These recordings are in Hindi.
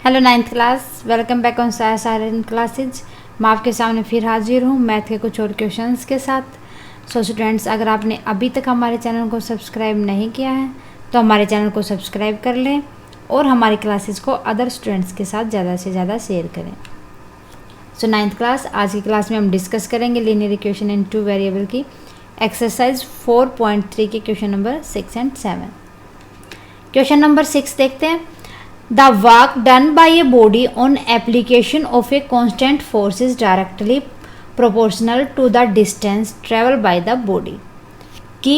Hello ninth class, welcome back on siren classes. मैं आपके सामने फिर हाजिर हूँ मैथ के कुछ और क्वेश्चंस के साथ। सो स्टूडेंट्स, अगर आपने अभी तक हमारे चैनल को सब्सक्राइब नहीं किया है तो हमारे चैनल को सब्सक्राइब कर लें और हमारी क्लासेस को अदर स्टूडेंट्स के साथ ज़्यादा से ज़्यादा शेयर करें। सो नाइन्थ क्लास, आज की क्लास में हम डिस्कस करेंगे linear equation in two variable की एक्सरसाइज 4.3 के question number 6 and 7। Question number 6 देखते हैं। The work done by a body on application of a constant force is directly proportional to the distance traveled by the body। कि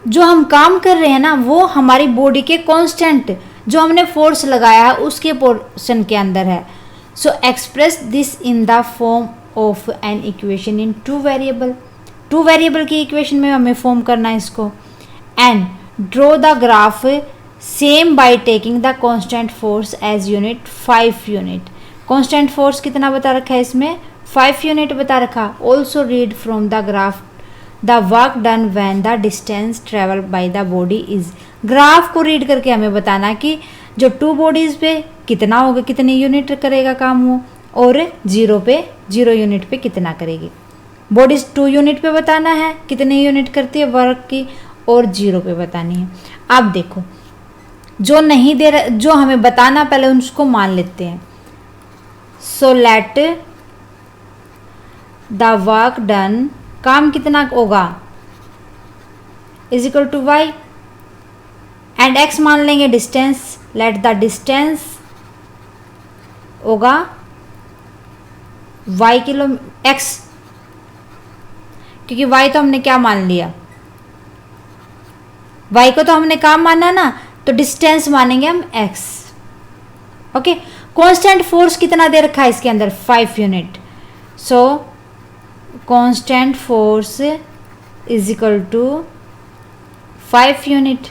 जो हम काम कर रहे हैं ना वो हमारी बॉडी के कांस्टेंट जो हमने फोर्स लगाया है उसके पोर्शन के अंदर है। So express this in the form of an equation in two variable की इक्वेशन में हमें फॉर्म करना है इसको। And draw the graph same by taking the constant force as unit 5 unit. Constant force कितना बता रखा है इसमें? 5 यूनिट बता रखा। Also read from the graph the work done when the distance travel by the body is. Graph को रीड करके हमें बताना कि जो 2 बॉडीज पे कितना होगा, कितने यूनिट करेगा काम वो, और 0 यूनिट पे कितना करेगी। बॉडीज 2 यूनिट पे बताना है कितने यूनिट करती है वर्क की, और 0 पे बतानी है। अब देखो, जो नहीं दे रहा, जो हमें बताना पहले उसको मान लेते हैं। So let the work done, काम कितना होगा, is equal to Y, and X मान लेंगे डिस्टेंस। लेट द डिस्टेंस होगा वाई किलो एक्स, क्योंकि वाई तो हमने क्या मान लिया, वाई को तो हमने काम माना ना, तो डिस्टेंस मानेंगे हम x। ओके, कांस्टेंट फोर्स कितना दे रखा है इसके अंदर? 5 unit. So constant force is equal to 5 unit.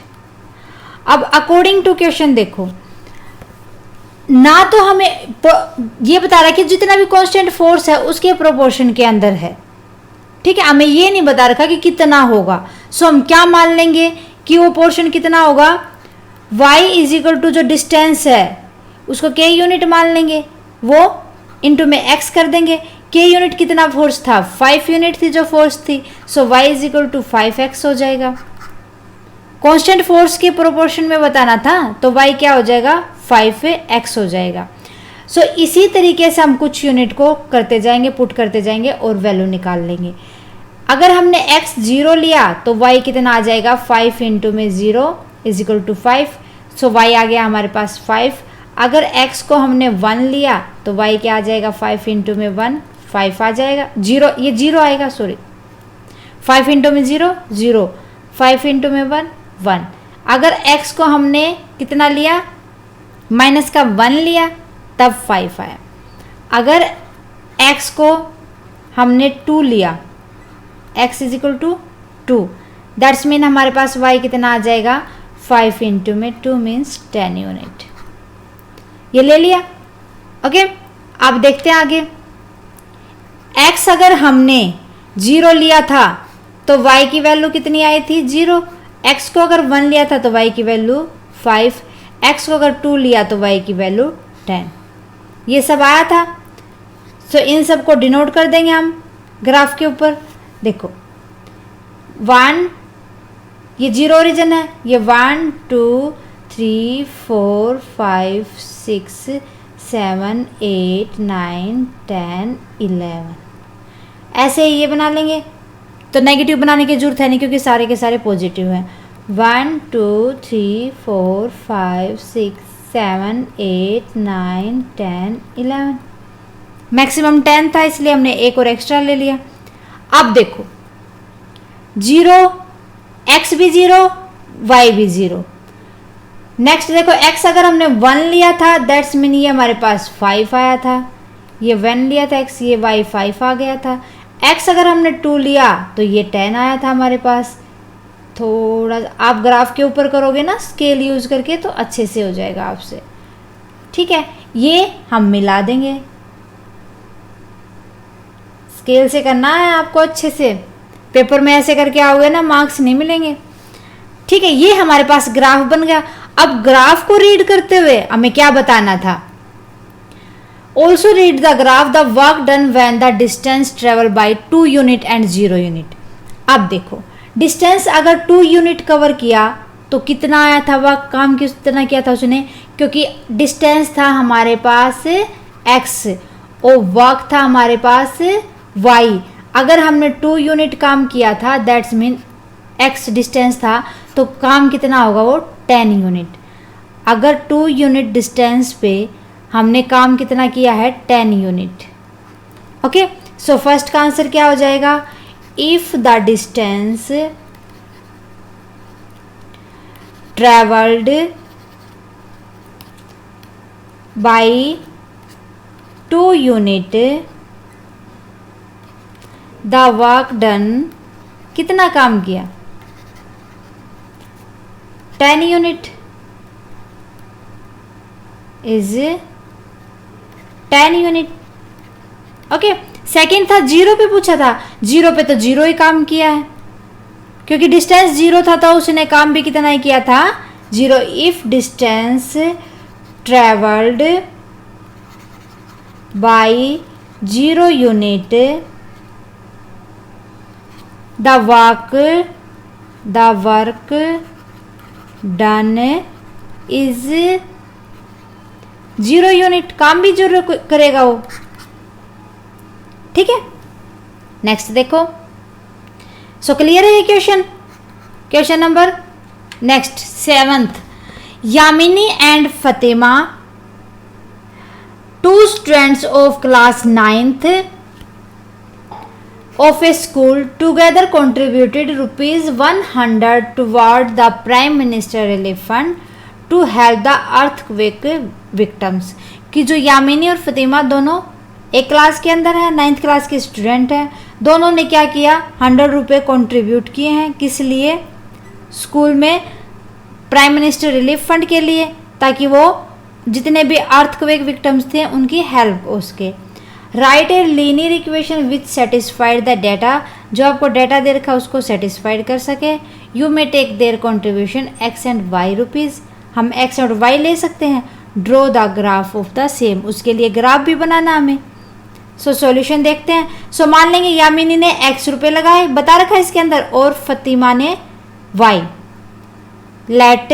अब अकॉर्डिंग टू क्वेश्चन देखो ना, तो हमें ये बता रहा है कि जितना भी कांस्टेंट फोर्स है उसके प्रोपोर्शन के अंदर है। ठीक है, हमें ये नहीं बता रखा कि कितना होगा। सो हम क्या मान लेंगे कि वो पोर्शन कितना होगा, y इज इक्वल टू जो डिस्टेंस है उसको k यूनिट मान लेंगे, वो इंटू में x कर देंगे। k यूनिट कितना फोर्स था? 5 यूनिट थी जो फोर्स थी। So y is equal to 5x हो जाएगा। कांस्टेंट फोर्स के प्रोपोर्शन में बताना था तो y क्या हो जाएगा? 5x हो जाएगा। सो इसी तरीके से हम कुछ यूनिट को करते जाएंगे, पुट करते जाएंगे और वैल्यू निकाल लेंगे। अगर हमने x 0 लिया तो y कितना आ जाएगा? 5 इंटू में 0 is equal to 5। So y आ गया हमारे पास 5। अगर x को हमने 1 लिया तो y क्या आ जाएगा? 5 इंटू में 1 5 आ जाएगा। 0, ये 0 आएगा, सॉरी, 5 इंटू में 0 0, 5 इंटू में 1 1। अगर x को हमने कितना लिया? माइनस का 1 लिया तब 5 आया। अगर x को हमने 2 लिया, x is equal to 2, that's mean हमारे पास y कितना आ जाएगा? 5 इंटू में 2 मीन्स 10 यूनिट। ये ले लिया। ओके, अब देखते हैं आगे। x अगर हमने 0 लिया था तो y की वैल्यू कितनी आई थी? 0। x को अगर 1 लिया था तो y की वैल्यू 5। x को अगर 2 लिया तो y की वैल्यू 10। ये सब आया था। सो इन सब को डिनोट कर देंगे हम ग्राफ के ऊपर। देखो 1, ये 0 ओरिजिन है, ये 1 2 3 4 5 6 7 8 9 10 11, ऐसे ये बना लेंगे। तो नेगेटिव बनाने की जरूरत है नहीं क्योंकि सारे के सारे पॉजिटिव हैं। 1 2 3 4 5 6 7 8 9 10 11, मैक्सिमम 10 था इसलिए हमने एक और एक्स्ट्रा ले लिया। अब देखो 0, x भी 0 y भी 0। नेक्स्ट देखो x अगर हमने 1 लिया था दैट्स मीन ये हमारे पास 5 आया था। ये 1 लिया था x, ये y 5 आ गया था। x अगर हमने 2 लिया तो ये 10 आया था हमारे पास। थोड़ा आप ग्राफ के ऊपर करोगे ना स्केल यूज करके तो अच्छे से हो जाएगा आपसे। ठीक है, ये हम मिला देंगे। स्केल से करना है आपको अच्छे से, पेपर में ऐसे करके आओगे ना मार्क्स नहीं मिलेंगे। ठीक है, ये हमारे पास ग्राफ बन गया। अब ग्राफ को रीड करते हुए हमें क्या बताना था? Also read the graph the work done when the distance travel bye 2 unit and 0 unit. अब देखो डिस्टेंस अगर 2 यूनिट कवर किया तो कितना आया था, वर्क काम कितना किया था उसने, क्योंकि डिस्टेंस था हमारे पास x और वर्क था हमारे पास y। अगर हमने 2 यूनिट काम किया था दैट्स मीन x डिस्टेंस था, तो काम कितना होगा वो 10 यूनिट। अगर 2 यूनिट डिस्टेंस पे हमने काम कितना किया है 10 यूनिट। ओके, सो फर्स्ट का आंसर क्या हो जाएगा? If the distance travelled by 2 unit the work done, कितना काम किया 10 unit is 10 unit. Okay, second था 0 पे पूछा था, 0 पे तो 0 ही काम किया है क्योंकि डिस्टेंस 0 था तो उसने काम भी कितना ही किया था 0। If distance travelled by 0 unit the work done is 0 unit, काम भी जरूर करेगा वो। ठीक है, नेक्स्ट देखो। सो क्लियर है ये question number next 7th। Yamini and Fatema, 2 students of class 9th of a school together contributed rupees 100 toward the Prime Minister Relief Fund to help the earthquake victims। कि जो यामिनी और फतेमा दोनों एक क्लास के अंदर है, 9th क्लास के स्टूडेंट हैं, दोनों ने क्या किया 100 रुपये कॉन्ट्रीब्यूट किए हैं। किस लिए? स्कूल में प्राइम मिनिस्टर रिलीफ फंड के लिए, ताकि वो जितने भी अर्थक्वेक विक्टिम्स थे उनकी हेल्प हो सके। Write a linear equation which satisfied the data, जो आपको डेटा दे रखा उसको सेटिस्फाइड कर सके। You may take their contribution x and y rupees, हम x और y ले सकते हैं। Draw the graph of the same, उसके लिए ग्राफ भी बनाना हमें। सो सॉल्यूशन देखते हैं। सो मान लेंगे यामिनी ने x रुपये लगाए, बता रखा है इसके अंदर, और फतिमा ने y। Let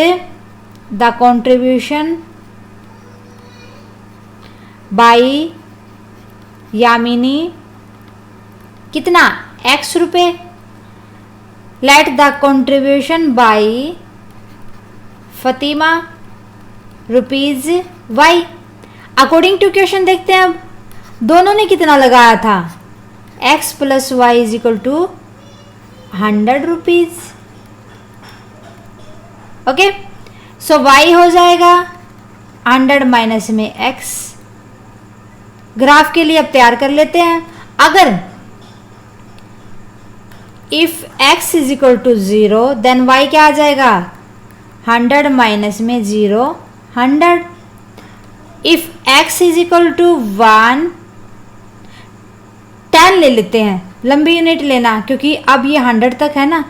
the contribution by Yamini कितना x रुपये, let the contribution by Fatima rupees y। According to question देखते हैं अब दोनों ने कितना लगाया था, x plus Y is equal to 100 rupees. Okay, so y हो जाएगा 100 माइनस में x। ग्राफ के लिए अब तैयार कर लेते हैं। अगर if x is equal to 0 then y क्या आ जाएगा 100 माइनस में 0 100। If x is equal to 1 10 ले लेते हैं, लंबी यूनिट लेना क्योंकि अब ये 100 तक है ना।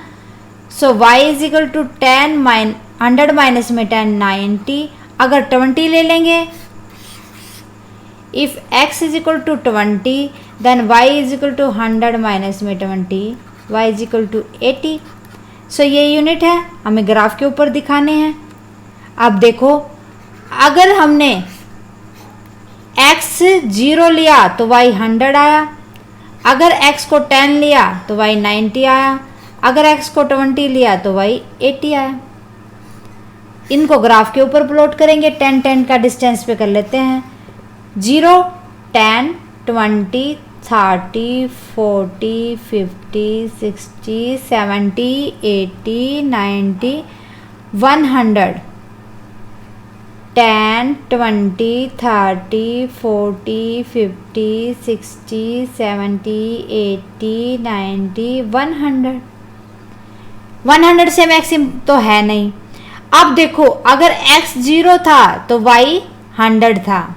So y is equal to 100 minus में 10 90। अगर 20 ले लेंगे, if x is equal to 20 then y is equal to 100 minus में 20, y is equal to 80। So ये यूनिट है, हमें ग्राफ के ऊपर दिखाने हैं। अब देखो अगर हमने x 0 लिया तो y 100 आया, अगर x को 10 लिया तो y 90 आया, अगर x को 20 लिया तो y 80 आया। इनको ग्राफ के ऊपर प्लॉट करेंगे। 10 10 का डिस्टेंस पे कर लेते हैं। 0 10 20 30 40 50 60 70 80 90 100 10 20 30 40 50 60 70 80 90 100 से मैक्सिमम तो है नहीं। अब देखो अगर x 0 था तो y 100 था,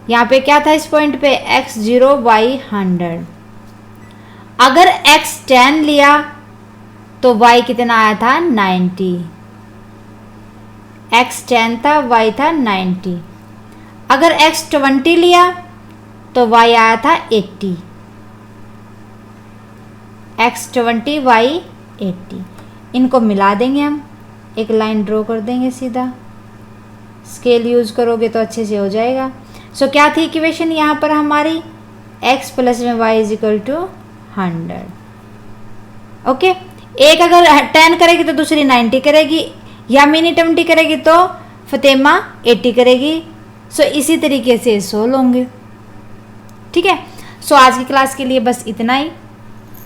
यहाँ पे क्या था इस पॉइंट पे x 0 y 100। अगर x 10 लिया तो y कितना आया था 90। x 10 था, y था 90। अगर x 20 लिया तो y आया था 80। x 20 y 80, इनको मिला देंगे हम, एक लाइन ड्रॉ कर देंगे सीधा। स्केल यूज करोगे तो अच्छे से हो जाएगा। सो क्या थी इक्वेशन यहाँ पर हमारी, x प्लस में y is equal to 100। Okay, एक अगर 10 करेगी तो दूसरी 90 करेगी, या मिनी 20 करेगी तो फतेमा 80 करेगी। सो इसी तरीके से सोल्व होंगे। ठीक है, सो आज की क्लास के लिए बस इतना ही।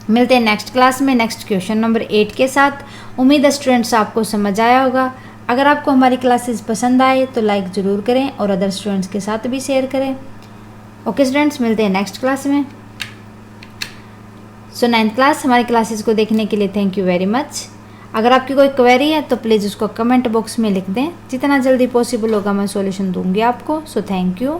मिलते हैं नेक्स्ट क्लास में नेक्स्ट क्वेश्चन नंबर 8 के साथ। उम्मीद है स्टूडेंट्स आपको समझ आया होगा। अगर आपको हमारी क्लासेस पसंद आए तो लाइक ज़रूर करें और अदर स्टूडेंट्स के साथ भी शेयर करें। ओके स्टूडेंट्स, मिलते हैं नेक्स्ट क्लास में। सो 9th क्लास हमारी क्लासेस को देखने के लिए थैंक यू वेरी मच। अगर आपकी कोई क्वेरी है तो प्लीज़ उसको कमेंट बॉक्स में लिख दें, जितना जल्दी पॉसिबल होगा मैं सॉल्यूशन दूंगी आपको। So thank you.